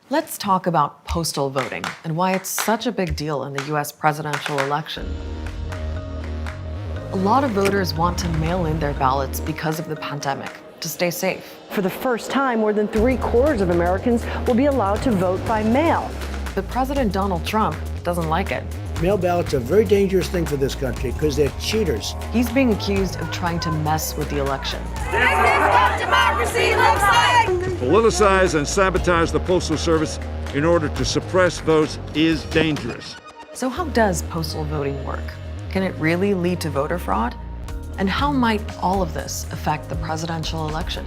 Let's talk about postal voting and why it's such a big deal in the US presidential election. A lot of voters want to mail in their ballots because of the pandemic, to stay safe. For the first time, more than 3/4 of Americans will be allowed to vote by mail. But President Donald Trump doesn't like it. Mail ballots are a very dangerous thing for this country because they're cheaters. He's being accused of trying to mess with the election. This is what democracy looks like! Politicize and sabotage the Postal Service in order to suppress votes is dangerous. So how does postal voting work? Can it really lead to voter fraud? And how might all of this affect the presidential election?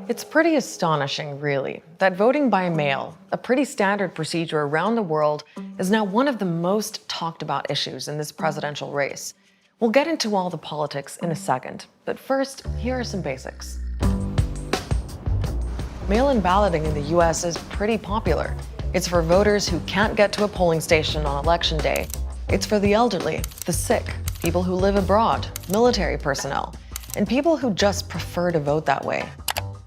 It's pretty astonishing, really, that voting by mail, a pretty standard procedure around the world, is now one of the most talked about issues in this presidential race. We'll get into all the politics in a second, but first, here are some basics. Mail-in balloting in the US is pretty popular. It's for voters who can't get to a polling station on election day. It's for the elderly, the sick, people who live abroad, military personnel, and people who just prefer to vote that way.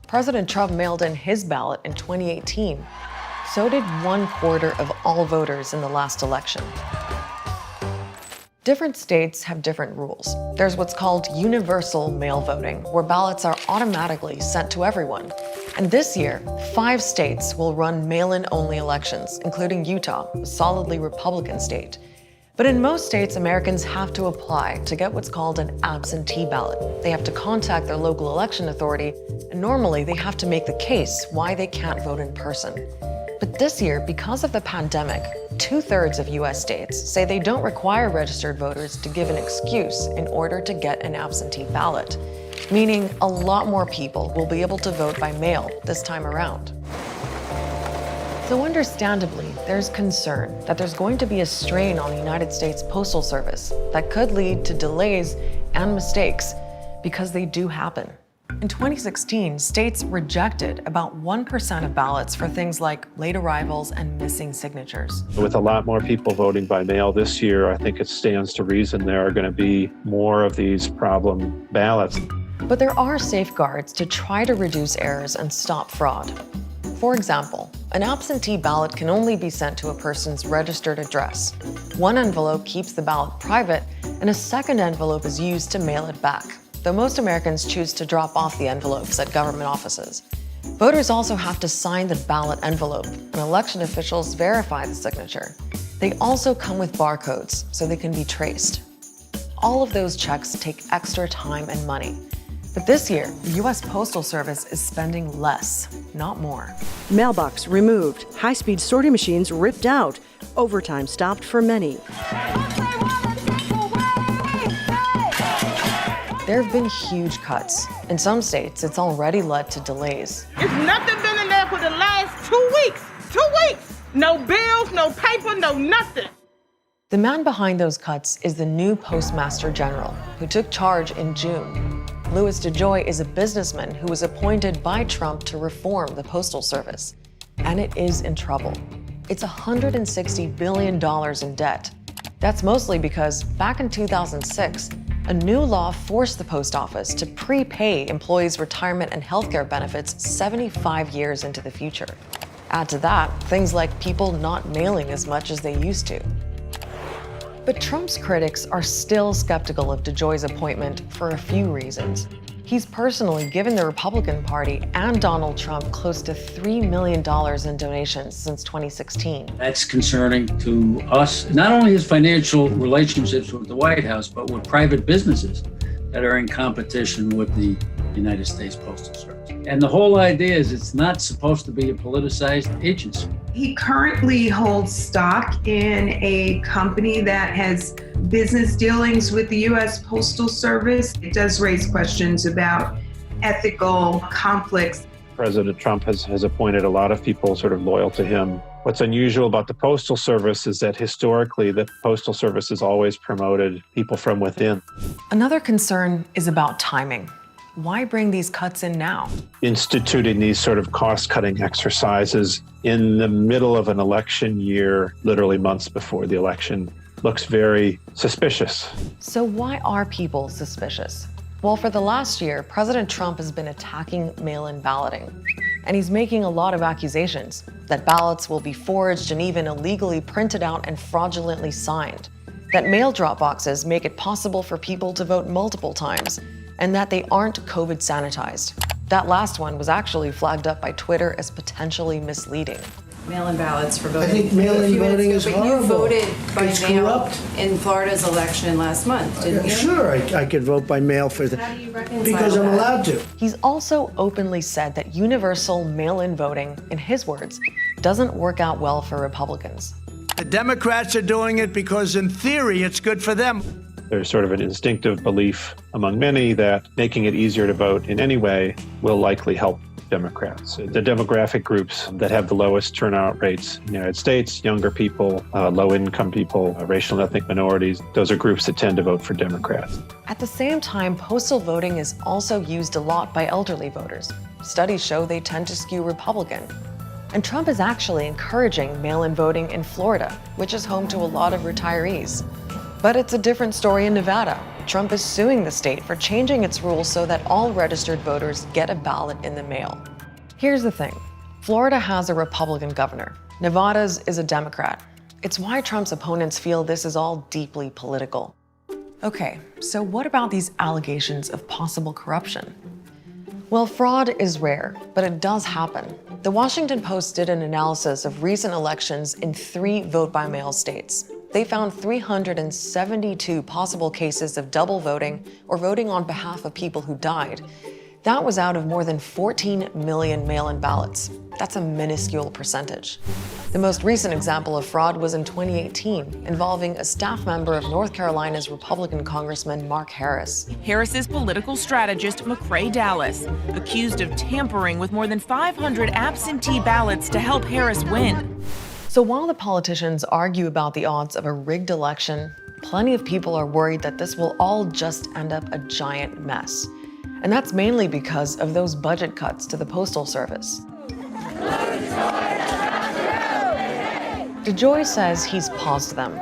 President Trump mailed in his ballot in 2018. So did 1/4 of all voters in the last election. Different states have different rules. There's what's called universal mail voting, where ballots are automatically sent to everyone. And this year, 5 states will run mail-in only elections, including Utah, a solidly Republican state. But in most states, Americans have to apply to get what's called an absentee ballot. They have to contact their local election authority, and normally they have to make the case why they can't vote in person. But this year, because of the pandemic, 2/3 of US states say they don't require registered voters to give an excuse in order to get an absentee ballot, meaning a lot more people will be able to vote by mail this time around. So understandably, there's concern that there's going to be a strain on the United States Postal Service that could lead to delays and mistakes, because they do happen. In 2016, states rejected about 1% of ballots for things like late arrivals and missing signatures. With a lot more people voting by mail this year, I think it stands to reason there are going to be more of these problem ballots. But there are safeguards to try to reduce errors and stop fraud. For example, an absentee ballot can only be sent to a person's registered address. One envelope keeps the ballot private, and a second envelope is used to mail it back, though most Americans choose to drop off the envelopes at government offices. Voters also have to sign the ballot envelope, and election officials verify the signature. They also come with barcodes, so they can be traced. All of those checks take extra time and money. But this year, the US Postal Service is spending less, not more. Mailbox removed, high-speed sorting machines ripped out, overtime stopped for many. There have been huge cuts. In some states, it's already led to delays. It's nothing been in there for the last 2 weeks. 2 weeks! No bills, no paper, no nothing. The man behind those cuts is the new Postmaster General, who took charge in June. Louis DeJoy is a businessman who was appointed by Trump to reform the Postal Service. And it is in trouble. It's $160 billion in debt. That's mostly because back in 2006, a new law forced the post office to prepay employees' retirement and healthcare benefits 75 years into the future. Add to that, things like people not mailing as much as they used to. But Trump's critics are still skeptical of DeJoy's appointment for a few reasons. He's personally given the Republican Party and Donald Trump close to $3 million in donations since 2016. That's concerning to us, not only his financial relationships with the White House, but with private businesses that are in competition with the United States Postal Service. And the whole idea is it's not supposed to be a politicized agency. He currently holds stock in a company that has business dealings with the U.S. Postal Service. It does raise questions about ethical conflicts. President Trump has appointed a lot of people sort of loyal to him. What's unusual about the Postal Service is that historically the Postal Service has always promoted people from within. Another concern is about timing. Why bring these cuts in now? Instituting these sort of cost-cutting exercises in the middle of an election year, literally months before the election, looks very suspicious. So why are people suspicious? Well, for the last year, President Trump has been attacking mail-in balloting. And he's making a lot of accusations that ballots will be forged and even illegally printed out and fraudulently signed, that mail drop boxes make it possible for people to vote multiple times, and that they aren't COVID sanitized. That last one was actually flagged up by Twitter as potentially misleading. Mail-in ballots for voting. I think mail-in voting is horrible. But you voted by It's mail corrupt. in Florida's election last month, didn't you? Sure, I could vote by mail for How do you reconcile because I'm that? allowed to. He's also openly said that universal mail-in voting, in his words, doesn't work out well for Republicans. The Democrats are doing it because in theory it's good for them. There's sort of an instinctive belief among many that making it easier to vote in any way will likely help Democrats. The demographic groups that have the lowest turnout rates in the United States, younger people, low-income people, racial and ethnic minorities, those are groups that tend to vote for Democrats. At the same time, postal voting is also used a lot by elderly voters. Studies show they tend to skew Republican. And Trump is actually encouraging mail-in voting in Florida, which is home to a lot of retirees. But it's a different story in Nevada. Trump is suing the state for changing its rules so that all registered voters get a ballot in the mail. Here's the thing. Florida has a Republican governor. Nevada's is a Democrat. It's why Trump's opponents feel this is all deeply political. Okay, so what about these allegations of possible corruption? Well, fraud is rare, but it does happen. The Washington Post did an analysis of recent elections in 3 vote-by-mail states. They found 372 possible cases of double voting or voting on behalf of people who died. That was out of more than 14 million mail-in ballots. That's a minuscule percentage. The most recent example of fraud was in 2018, involving a staff member of North Carolina's Republican Congressman Mark Harris. Harris's political strategist, McCrae Dallas, accused of tampering with more than 500 absentee ballots to help Harris win. So while the politicians argue about the odds of a rigged election, plenty of people are worried that this will all just end up a giant mess. And that's mainly because of those budget cuts to the Postal Service. DeJoy says he's paused them.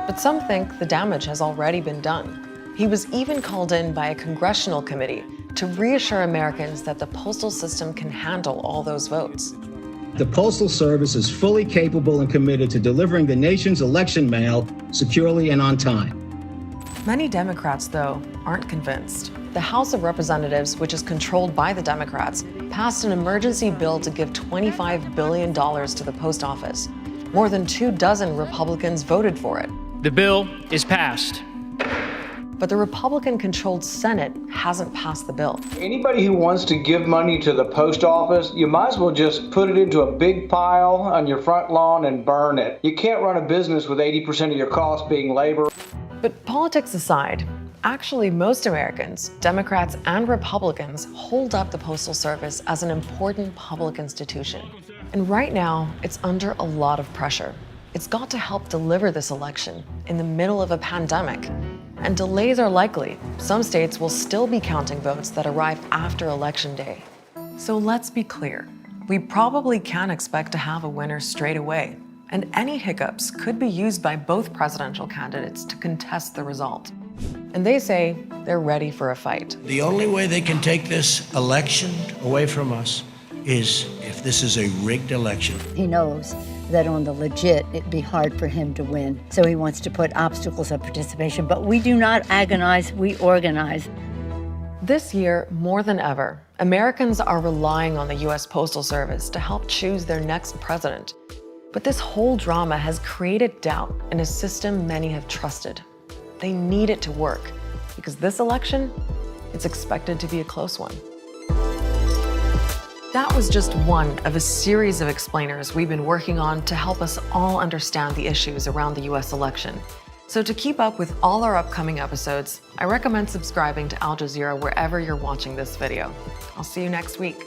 But some think the damage has already been done. He was even called in by a congressional committee to reassure Americans that the postal system can handle all those votes. The Postal Service is fully capable and committed to delivering the nation's election mail securely and on time. Many Democrats, though, aren't convinced. The House of Representatives, which is controlled by the Democrats, passed an emergency bill to give $25 billion to the post office. More than 24 Republicans voted for it. The bill is passed. But the Republican-controlled Senate hasn't passed the bill. Anybody who wants to give money to the post office, you might as well just put it into a big pile on your front lawn and burn it. You can't run a business with 80% of your costs being labor. But politics aside, actually most Americans, Democrats and Republicans, hold up the Postal Service as an important public institution. And right now, it's under a lot of pressure. It's got to help deliver this election in the middle of a pandemic. And delays are likely. Some states will still be counting votes that arrive after Election Day. So let's be clear. We probably can't expect to have a winner straight away. And any hiccups could be used by both presidential candidates to contest the result. And they say they're ready for a fight. The only way they can take this election away from us is if this is a rigged election. He knows that on the legit, it'd be hard for him to win. So he wants to put obstacles of participation. But we do not agonize, we organize. This year, more than ever, Americans are relying on the U.S. Postal Service to help choose their next president. But this whole drama has created doubt in a system many have trusted. They need it to work, because this election, it's expected to be a close one. That was just one of a series of explainers we've been working on to help us all understand the issues around the US election. So to keep up with all our upcoming episodes, I recommend subscribing to Al Jazeera wherever you're watching this video. I'll see you next week.